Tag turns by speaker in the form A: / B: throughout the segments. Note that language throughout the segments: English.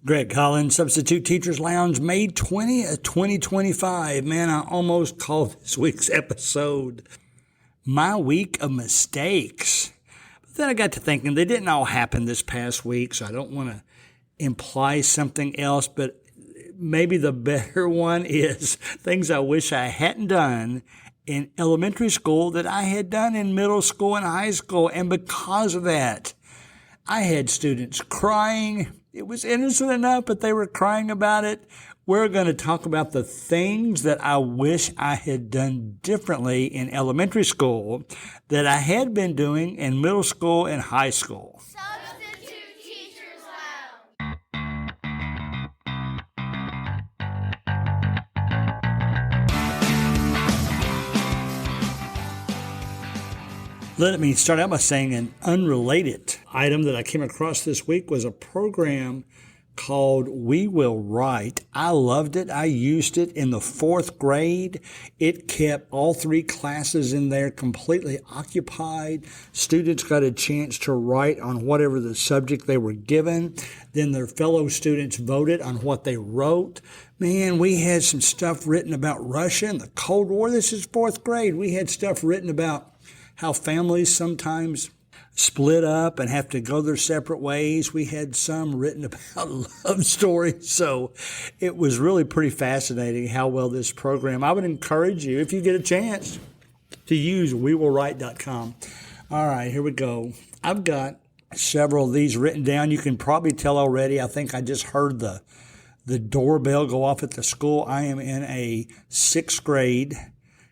A: Greg Collins, Substitute Teachers Lounge, May 20th, 2025. Man, I almost called this week's episode My Week of Mistakes. But then I got to thinking they didn't all happen this past week, so I don't want to imply something else, but maybe the better one is things I wish I hadn't done in elementary school that I had done in middle school and high school. And because of that, I had students crying. It was innocent enough, but they were crying about it. We're going to talk about the things that I wish I had done differently in elementary school that I had been doing in middle school and high school.
B: Substitute Teachers Lounge.
A: Let me start out by saying an unrelated item that I came across this week was a program called We Will Write. I loved it. I used it in the 4th grade. It kept all 3 classes in there completely occupied. Students got a chance to write on whatever the subject they were given. Then their fellow students voted on what they wrote. Man, we had some stuff written about Russia and the Cold War. This is 4th grade. We had stuff written about how families sometimes split up and have to go their separate ways. We had some written about love stories. So it was really pretty fascinating how well this program. I would encourage you, if you get a chance, to use wewillwrite.com. All right, here we go. I've got several of these written down. You can probably tell already. I think I just heard the doorbell go off at the school. I am in a 6th grade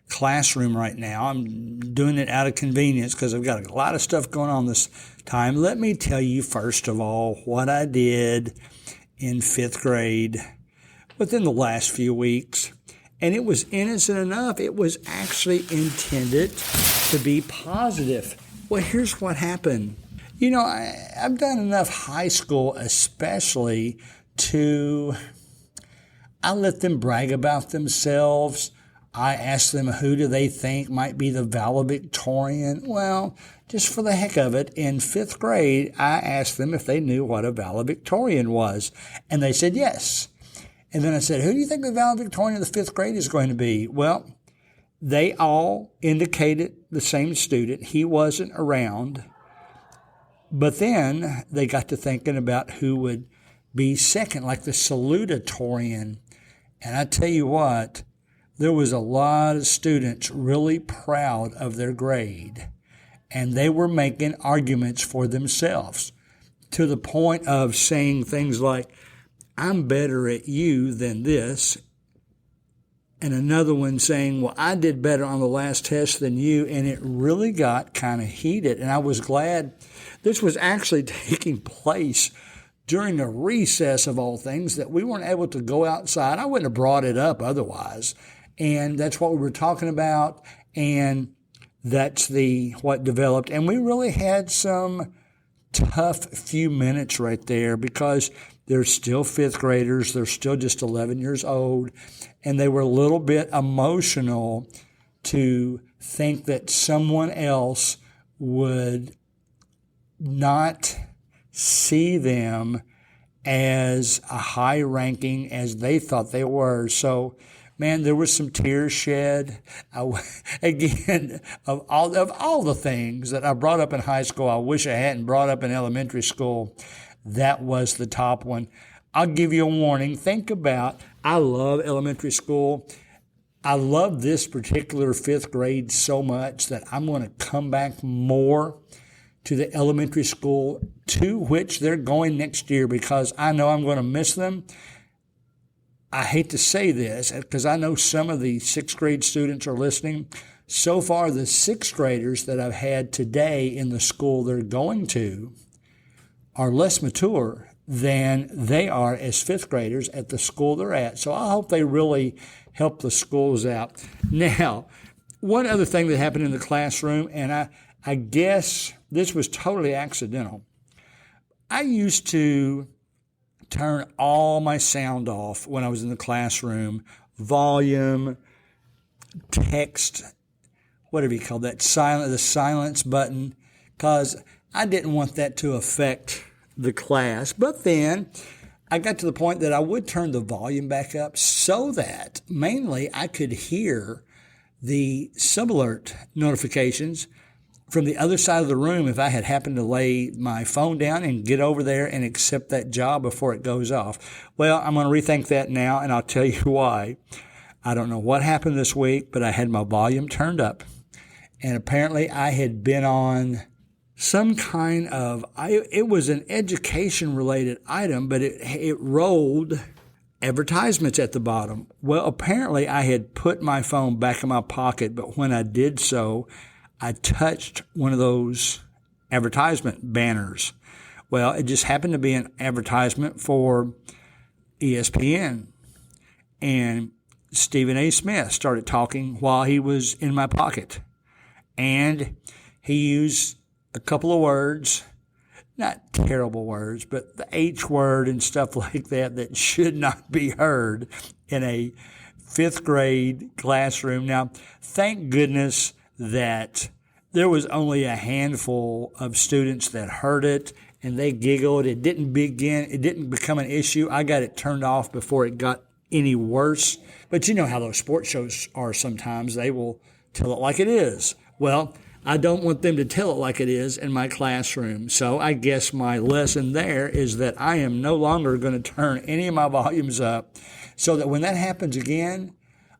A: classroom right now. I'm doing it out of convenience because I've got a lot of stuff going on this time. Let me tell you first of all what I did in 5th grade within the last few weeks. And it was innocent enough. It was actually intended to be positive. Well, here's what happened. You know, I've done enough high school especially I let them brag about themselves. I asked them who do they think might be the valedictorian. Well, just for the heck of it, in 5th grade, I asked them if they knew what a valedictorian was. And they said yes. And then I said, who do you think the valedictorian of the 5th grade is going to be? Well, they all indicated the same student. He wasn't around. But then they got to thinking about who would be second, like the salutatorian. And I tell you what, there was a lot of students really proud of their grade, and they were making arguments for themselves to the point of saying things like, I'm better at you than this, and another one saying, well, I did better on the last test than you, and it really got kind of heated, and I was glad this was actually taking place during a recess of all things, that we weren't able to go outside. I wouldn't have brought it up otherwise. And that's what we were talking about, and that's what developed. And we really had some tough few minutes right there because they're still 5th graders. They're still just 11 years old, and they were a little bit emotional to think that someone else would not see them as a high ranking as they thought they were. So, man, there was some tears shed. Again, of all the things that I brought up in high school, I wish I hadn't brought up in elementary school. That was the top one. I'll give you a warning. Think about, I love elementary school. I love this particular 5th grade so much that I'm going to come back more to the elementary school to which they're going next year because I know I'm going to miss them. I hate to say this because I know some of the 6th grade students are listening. So far, the 6th graders that I've had today in the school they're going to are less mature than they are as 5th graders at the school they're at. So I hope they really help the schools out. Now, one other thing that happened in the classroom, and I guess this was totally accidental. I used to turn all my sound off when I was in the classroom, volume, text, whatever you call that, the silence button, because I didn't want that to affect the class. But then I got to the point that I would turn the volume back up so that mainly I could hear the sub-alert notifications from the other side of the room if I had happened to lay my phone down and get over there and accept that job before it goes off. Well, I'm going to rethink that now, and I'll tell you why. I don't know what happened this week, but I had my volume turned up, and apparently I had been on some kind of, it was an education-related item, but it rolled advertisements at the bottom. Well, apparently I had put my phone back in my pocket, but when I did so, I touched one of those advertisement banners. Well, it just happened to be an advertisement for ESPN. And Stephen A. Smith started talking while he was in my pocket. And he used a couple of words, not terrible words, but the H word and stuff like that should not be heard in a fifth grade classroom. Now, thank goodness that there was only a handful of students that heard it and they giggled. It didn't become an issue. I got it turned off before it got any worse. But you know how those sports shows are sometimes. They will tell it like it is. Well, I don't want them to tell it like it is in my classroom. So I guess my lesson there is that I am no longer going to turn any of my volumes up so that when that happens again,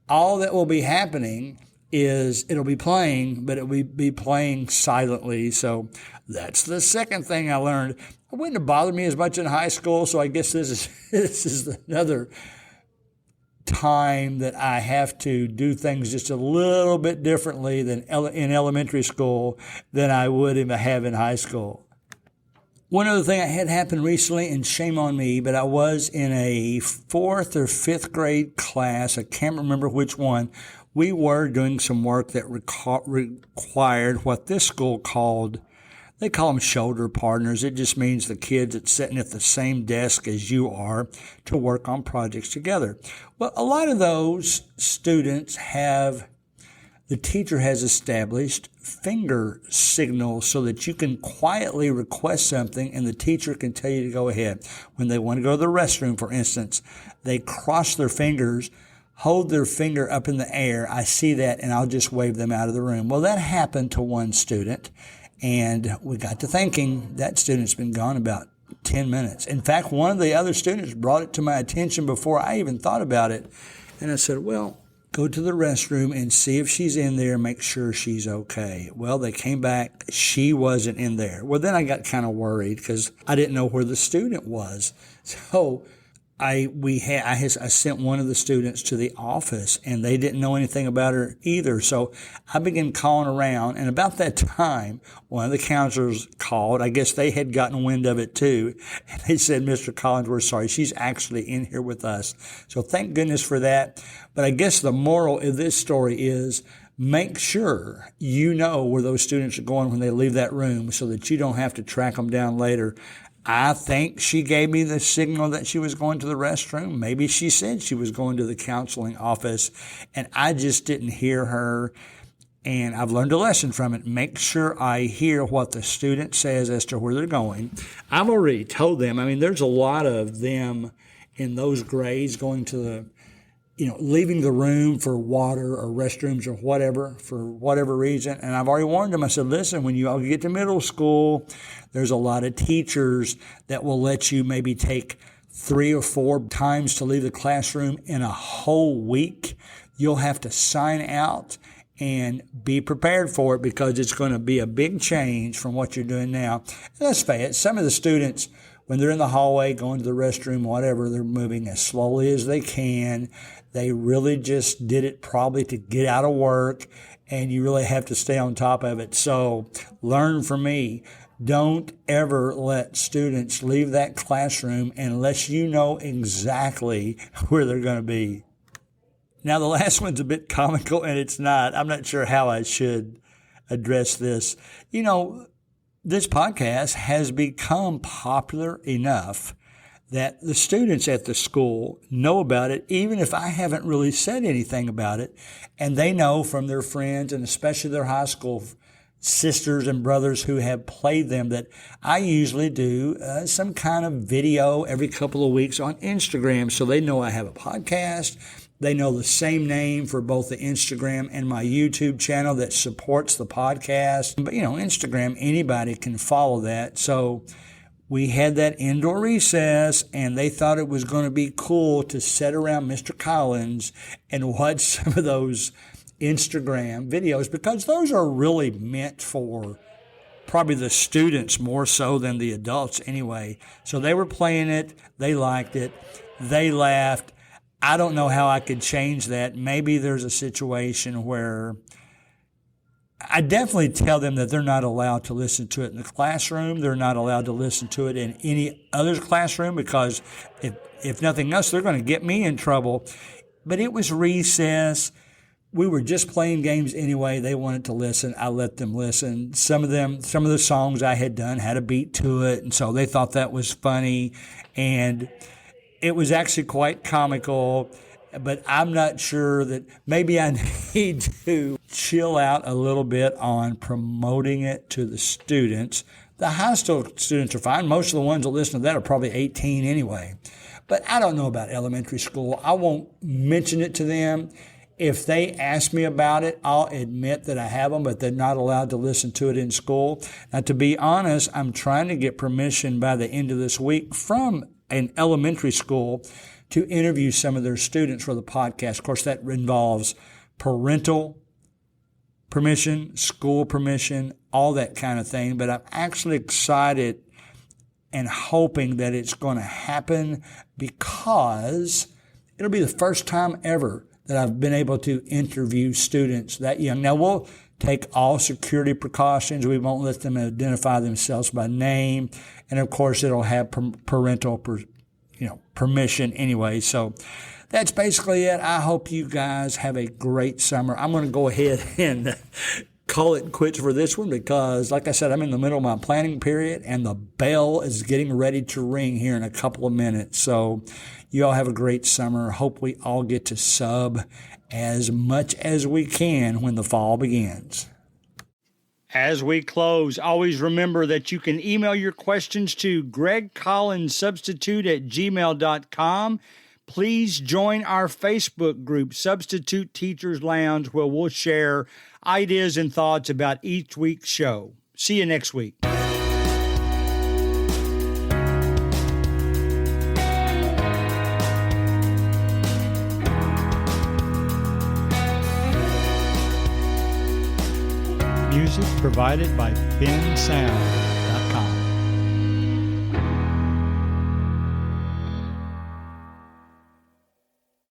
A: all that will be happening is it'll be playing, but it'll be playing silently. So that's the second thing I learned. It wouldn't have bothered me as much in high school, so I guess this is another time that I have to do things just a little bit differently than in elementary school than I would have in high school. One other thing that had happened recently, and shame on me, but I was in a 4th or 5th grade class. I can't remember which one. We were doing some work that required what this school called, they call them shoulder partners. It just means the kids that's sitting at the same desk as you are to work on projects together. Well, a lot of those students the teacher has established finger signals so that you can quietly request something and the teacher can tell you to go ahead. When they want to go to the restroom, for instance, they cross their fingers, hold their finger up in the air. I see that and I'll just wave them out of the room. Well, that happened to one student and we got to thinking that student's been gone about 10 minutes. In fact, one of the other students brought it to my attention before I even thought about it. And I said, well, go to the restroom and see if she's in there, make sure she's okay. Well, they came back. She wasn't in there. Well, then I got kind of worried because I didn't know where the student was. So I sent one of the students to the office and they didn't know anything about her either. So I began calling around, and about that time, one of the counselors called. I guess they had gotten wind of it too. And they said, Mr. Collins, we're sorry. She's actually in here with us. So thank goodness for that. But I guess the moral of this story is make sure you know where those students are going when they leave that room so that you don't have to track them down later. I think she gave me the signal that she was going to the restroom. Maybe she said she was going to the counseling office, and I just didn't hear her. And I've learned a lesson from it. Make sure I hear what the student says as to where they're going. I've already told them. I mean, there's a lot of them in those grades going to the, leaving the room for water or restrooms or whatever, for whatever reason. And I've already warned them. I said, listen, when you all get to middle school, there's a lot of teachers that will let you maybe take 3 or 4 times to leave the classroom in a whole week. You'll have to sign out and be prepared for it because it's going to be a big change from what you're doing now. And let's face it, some of the students, when they're in the hallway, going to the restroom, whatever, they're moving as slowly as they can. They really just did it probably to get out of work, and you really have to stay on top of it. So learn from me. Don't ever let students leave that classroom unless you know exactly where they're going to be. Now, the last one's a bit comical, and it's not. I'm not sure how I should address this. This podcast has become popular enough that the students at the school know about it, even if I haven't really said anything about it. And they know from their friends, and especially their high school sisters and brothers who have played them that I usually do some kind of video every couple of weeks on Instagram. So they know I have a podcast. They know the same name for both the Instagram and my YouTube channel that supports the podcast. But, Instagram, anybody can follow that. So we had that indoor recess, and they thought it was going to be cool to sit around Mr. Collins and watch some of those Instagram videos, because those are really meant for probably the students more so than the adults anyway. So they were playing it. They liked it. They laughed. I don't know how I could change that. Maybe there's a situation where I definitely tell them that they're not allowed to listen to it in the classroom. They're not allowed to listen to it in any other classroom, because if nothing else, they're going to get me in trouble. But it was recess. We were just playing games anyway. They wanted to listen. I let them listen. Some of the songs I had done had a beat to it, and so they thought that was funny. And it was actually quite comical, but I'm not sure that maybe I need to chill out a little bit on promoting it to the students. The high school students are fine. Most of the ones that listen to that are probably 18 anyway. But I don't know about elementary school. I won't mention it to them. If they ask me about it, I'll admit that I have them, but they're not allowed to listen to it in school. Now, to be honest, I'm trying to get permission by the end of this week from an elementary school to interview some of their students for the podcast. Of course, that involves parental permission, school permission, all that kind of thing. But I'm actually excited and hoping that it's going to happen, because it'll be the first time ever that I've been able to interview students that young. Now, we'll take all security precautions. We won't let them identify themselves by name. And, of course, it'll have parental permission anyway. So that's basically it. I hope you guys have a great summer. I'm going to go ahead and call it quits for this one, because, like I said, I'm in the middle of my planning period, and the bell is getting ready to ring here in a couple of minutes. So you all have a great summer. Hope we all get to sub as much as we can when the fall begins. As we close, always remember that you can email your questions to gregcollinssubstitute@gmail.com. Please join our Facebook group, Substitute Teachers Lounge, where we'll share ideas and thoughts about each week's show. See you next week. Music provided by Ben Sound.